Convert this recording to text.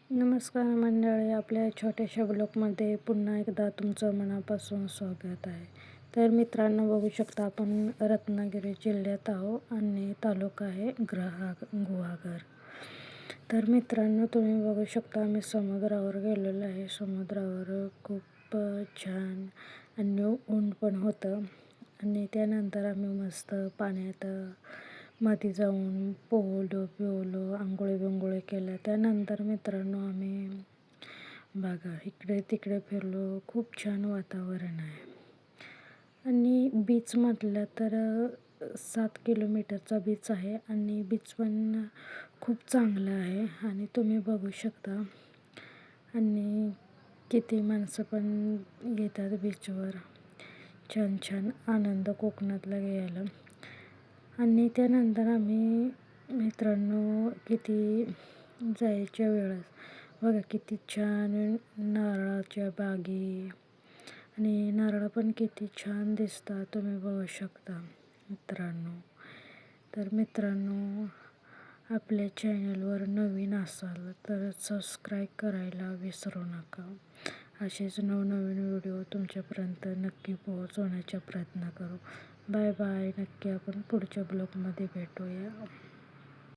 नमस्कार मंडळी, आपल्या छोट्याशा ब्लॉगमध्ये पुन्हा एकदा तुमचं मनापासून स्वागत आहे. तर मित्रांनो, बघू शकता आपण रत्नागिरी जिल्ह्यात आहोत आणि तालुका आहे गुहागर. तर मित्रांनो, तुम्ही बघू शकता आम्ही समुद्रावर गेलेलो आहे. समुद्रावर खूप छान आणि ऊन पण होतं आणि त्यानंतर आम्ही मस्त पाण्यात मध्ये जाऊन पोहलो आंघोळी केल्या. त्यानंतर मित्रांनो आम्ही बघा इकडे तिकडे फिरलो. खूप छान वातावरण आहे आणि बीच म्हटलं तर 7 किलोमीटरचा बीच आहे आणि बीच पण खूप चांगलं आहे आणि तुम्ही बघू शकता. आणि किती माणसं पण येतात बीचवर, छान छान आनंद कोकणातला घ्यायला. आणि त्यानंतर आम्ही मित्रांनो किती जायच्या वेळेस बघा किती छान नारळाच्या बागी आणि नारळ पण किती छान दिसतात, तुम्ही बघू शकता मित्रांनो. तर मित्रांनो, आपल्या चॅनलवर नवीन असाल तर सबस्क्राईब करायला विसरू नका. असेच नवनवीन व्हिडिओ तुमच्यापर्यंत नक्की पोहोचवण्याचा प्रयत्न करू. Bye bye. नक्की आपण पुढच्या ब्लॉगमध्ये भेटूया.